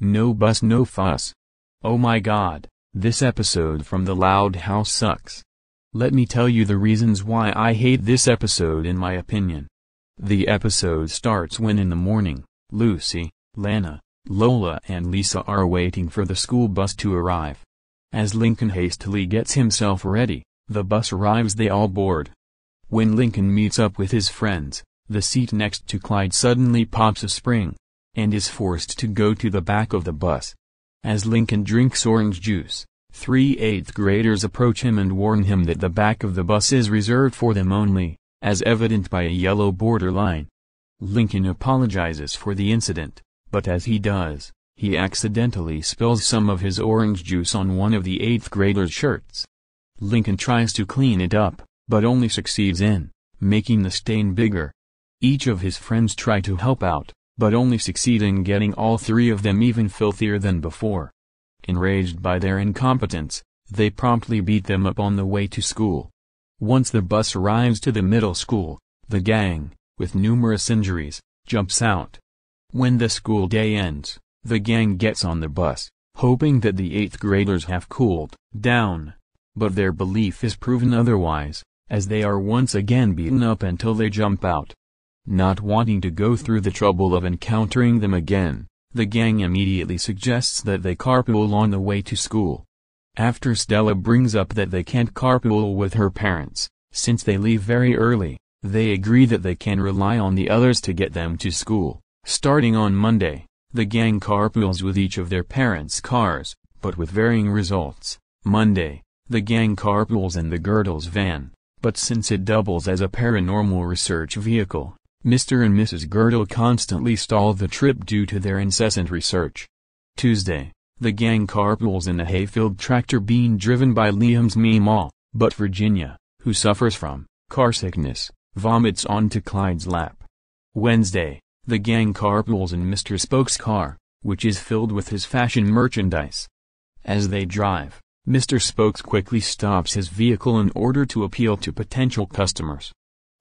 No bus, no fuss. Oh my god, this episode from the Loud House sucks. Let me tell you the reasons why I hate this episode in my opinion. The episode starts when in the morning, Lucy, Lana, Lola and Lisa are waiting for the school bus to arrive. As Lincoln hastily gets himself ready, the bus arrives, they all board. When Lincoln meets up with his friends, the seat next to Clyde suddenly pops a spring, and is forced to go to the back of the bus. As Lincoln drinks orange juice, 3 8th graders approach him and warn him that the back of the bus is reserved for them only, as evident by a yellow border line. Lincoln apologizes for the incident, but as he does, he accidentally spills some of his orange juice on one of the 8th graders' shirts. Lincoln tries to clean it up, but only succeeds in making the stain bigger. Each of his friends try to help out, but only succeed in getting all 3 of them even filthier than before. Enraged by their incompetence, they promptly beat them up on the way to school. Once the bus arrives to the middle school, the gang, with numerous injuries, jumps out. When the school day ends, the gang gets on the bus, hoping that the 8th graders have cooled down. But their belief is proven otherwise, as they are once again beaten up until they jump out. Not wanting to go through the trouble of encountering them again, the gang immediately suggests that they carpool on the way to school. After Stella brings up that they can't carpool with her parents, since they leave very early, they agree that they can rely on the others to get them to school. Starting on Monday, the gang carpools with each of their parents' cars, but with varying results. Monday, the gang carpools in the Girdles van, but since it doubles as a paranormal research vehicle, Mr. and Mrs. Girdle constantly stall the trip due to their incessant research. Tuesday, the gang carpools in a hay-filled tractor being driven by Liam's Meemaw, but Virginia, who suffers from car sickness, vomits onto Clyde's lap. Wednesday, the gang carpools in Mr. Spoke's car, which is filled with his fashion merchandise. As they drive, Mr. Spokes quickly stops his vehicle in order to appeal to potential customers.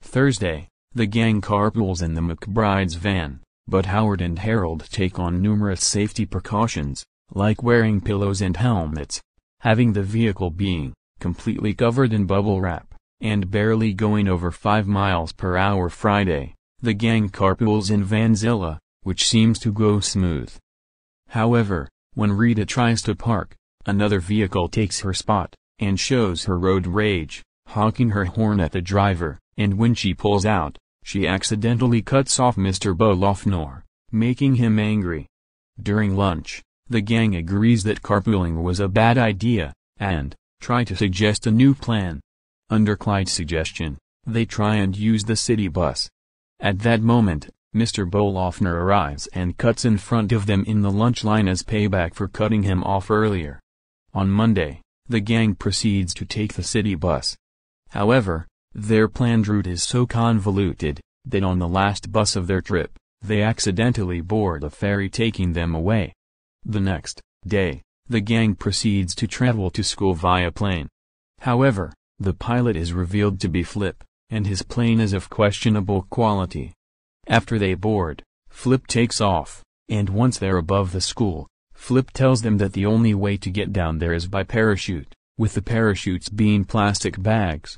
Thursday, the gang carpools in the McBride's van, but Howard and Harold take on numerous safety precautions, like wearing pillows and helmets, having the vehicle being completely covered in bubble wrap, and barely going over 5 miles per hour. Friday, the gang carpools in Vanzilla, which seems to go smooth. However, when Rita tries to park, another vehicle takes her spot, and shows her road rage, honking her horn at the driver, and when she pulls out, she accidentally cuts off Mr. Bolofnor, making him angry. During lunch, the gang agrees that carpooling was a bad idea, and try to suggest a new plan. Under Clyde's suggestion, they try and use the city bus. At that moment, Mr. Bolofner arrives and cuts in front of them in the lunch line as payback for cutting him off earlier. On Monday, the gang proceeds to take the city bus. However, their planned route is so convoluted, that on the last bus of their trip, they accidentally board a ferry taking them away. The next day, the gang proceeds to travel to school via plane. However, the pilot is revealed to be Flip, and his plane is of questionable quality. After they board, Flip takes off, and once they're above the school, Flip tells them that the only way to get down there is by parachute, with the parachutes being plastic bags.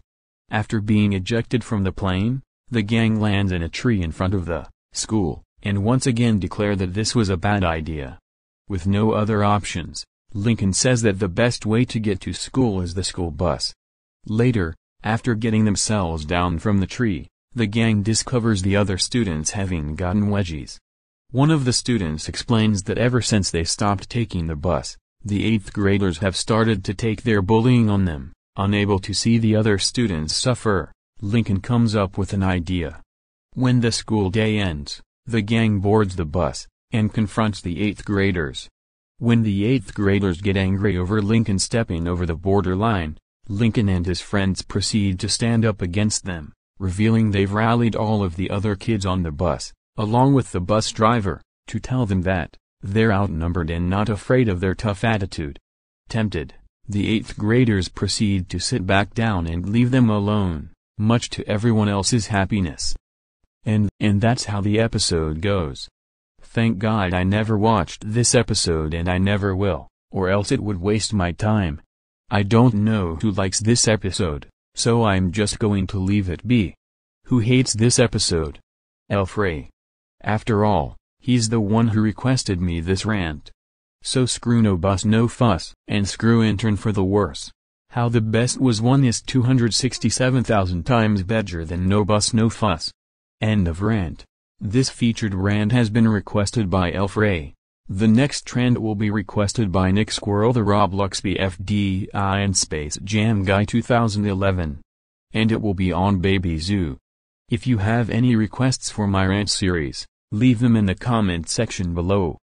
After being ejected from the plane, the gang lands in a tree in front of the school, and once again declare that this was a bad idea. With no other options, Lincoln says that the best way to get to school is the school bus. Later, after getting themselves down from the tree, the gang discovers the other students having gotten wedgies. One of the students explains that ever since they stopped taking the bus, the 8th graders have started to take their bullying on them. Unable to see the other students suffer, Lincoln comes up with an idea. When the school day ends, the gang boards the bus, and confronts the 8th graders. When the 8th graders get angry over Lincoln stepping over the borderline, Lincoln and his friends proceed to stand up against them, revealing they've rallied all of the other kids on the bus, along with the bus driver, to tell them that they're outnumbered and not afraid of their tough attitude. Tempted, the 8th graders proceed to sit back down and leave them alone, much to everyone else's happiness. And that's how the episode goes. Thank God I never watched this episode and I never will, or else it would waste my time. I don't know who likes this episode, so I'm just going to leave it be. Who hates this episode? L Fray. After all, he's the one who requested me this rant. So screw no bus no fuss, and screw intern for the worse. How the best was won is 267,000 times better than no bus no fuss. End of rant. This featured rant has been requested by L Fray. The next trend will be requested by Nick Squirrel the Roblox BFDI and Space Jam Guy 2011. And it will be on Baby Zoo. If you have any requests for my rant series, leave them in the comment section below.